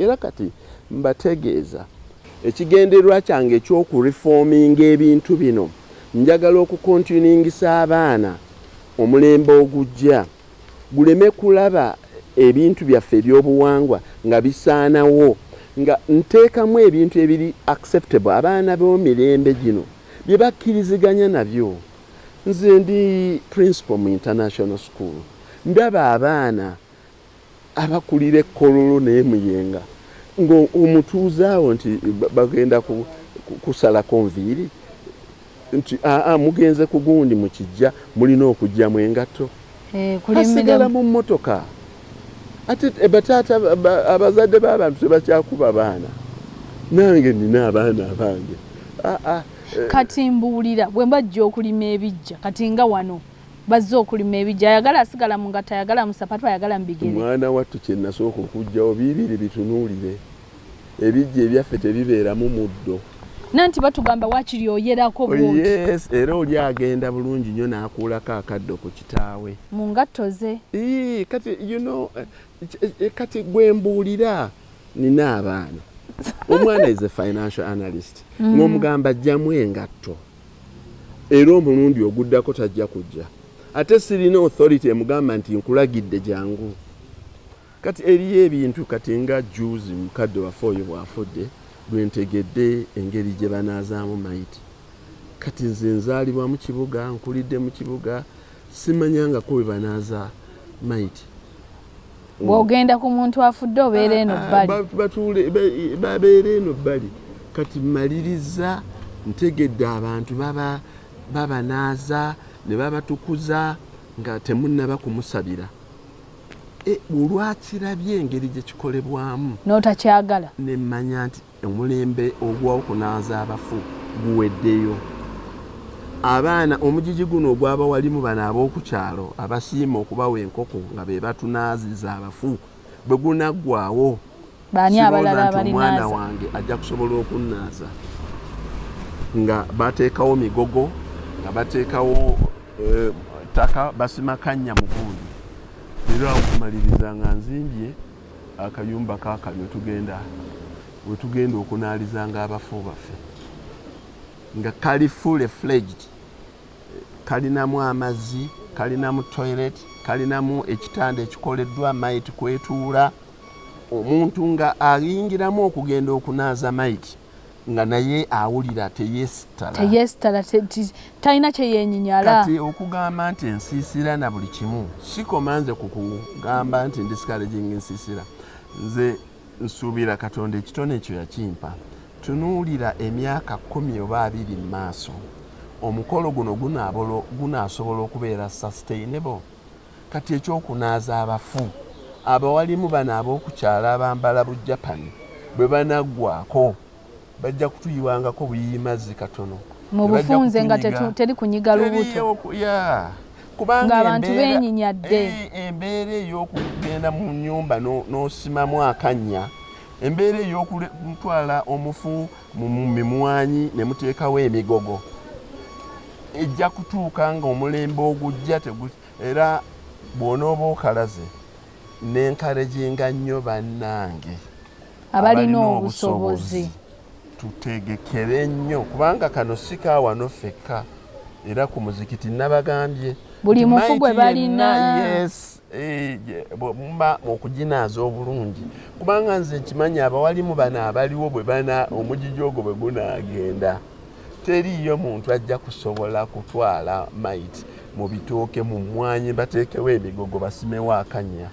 era kati mbategeeza ekigendererwa kyange ekyokureforminga ebintu bino njagala okukontiningisa abaana omulembe ogujja guleme kulaba ebintu byaffe ebyobuwangwa nga bisaanawo nga nteekamu ebintu ebiri acceptable abaana b'omirembe gino bye bakkiriziganya nabyo. Nze ndi principal mu international school ndaba abaana abakulira ekkololo n'emuyenga ng'omutuuzaawo nti bagenda kusalako nviiri nti mugenze ku gundi mu kijja mulina okujjamu engatto asigala mu mmotoka ate bataata abazadde b'abantu tebakyakuba baana nange nina abaana abange kati mbuulira bwe mbajja okulima ebijja kati nga wano bazze okulima ebijja ayagala asigala mu ngatta ayagala mu sapatu ayagala mu bigere mwana wattu kye nasooka okugjawo biibiri bitunuulire ebijja ebyaffe tebibeeramu muddo nanti batugamba waakiri oyerako bwoti yes era oli agenda bulungi nnyo n'akuulako akaddo ku kitaawe mu ngatto ze kati kati gwe mbuulira nina abaana omwana is a financial analyst ng'omugamba ajjamu engatto era omulundi oguddako tajja kujja ate sirina authority emugamba nti nkulagidde jangu kati eriyo ebintu kati nga juzi mukadde waffe oyo bw'afudde lwentegedde engeri gye banaazaamu mayiti kati nze nzaalibwa mu kibuga nkulidde mu kibuga simanyangako we banaaza mayiti bw'ogenda ku muntu afudde obeera eno bbali babeera eno bbali kati mmaliriza ntegedde abantu babanaaza ne babatukuza nga temunnaba kumusabira olwakirabye engeri gye kikolebwamu n'otakyagala ne mmanya nti omulembe ogw'okunaaza abafu guweddeyo abaana omugigi guno ogw'abawalimu bano ab'okukyalo abasiima okubawa enkoko nga be batunaaziza abafu bwe gunaggwaawo baani abalala abalinaaza omwana wange ajja kusobola okunnaaza nga bateekawo migogo nga bateekawo ttaka basimakanya mu gundi era okumaliriza nga nzimbye akayumba kaakali we tugenda okunaalizanga abafu baffe nga kali full fledged kalinamu amazzi kalinamu toilet kalinamu ekitanda ekikoleddwa mayiti kwetuula omuntu nga ayingiramu okugenda okunaaza mayiti nga naye awulira teyeesitala talina kyeyenyinyala kati okugamba nti ensiisira na buli kimu sikomanze kukugamba nti discouraging ensiisira nze nsuubira Katonda ekitone ekyo yakimpa tunuulira emyaka 10 oba 20 mu maaso omukolo guno gunaasobola okubeera sustainable kati ekyokunaaza abafu abawalimu bano ab'okukyala abambala bujapani bwe banaggwako bajja kutuyiwangako buyimazzi katono mu bufunze nga teri kunyiga lubuto kubanga abantu benyinyadde embeera ey'okugenda mu nnyumba n'osimamu akannya embeera ey'okutwala omufu mu mimwanyi ne muteekawo emigogo ejja kutuuka nga omulembe ogujja era bw'onooba okalaze n'enkareginga nnyo bannange abalina obusobozi tutegekere nnyo kubanga kano si kaawano ffekka era ku muzikiti nabagambye buli mufu gwe balina bwemba okuginaaza obulungi kubanga nze nkimanyi abawalimu bano abaliwo bwe bana omugigi ogwo bwe gunaagenda teriyo muntu ajja kusobola kutwala mayiti mu bitooke mu mmwanyi bateekewo emigogo basimewo akannya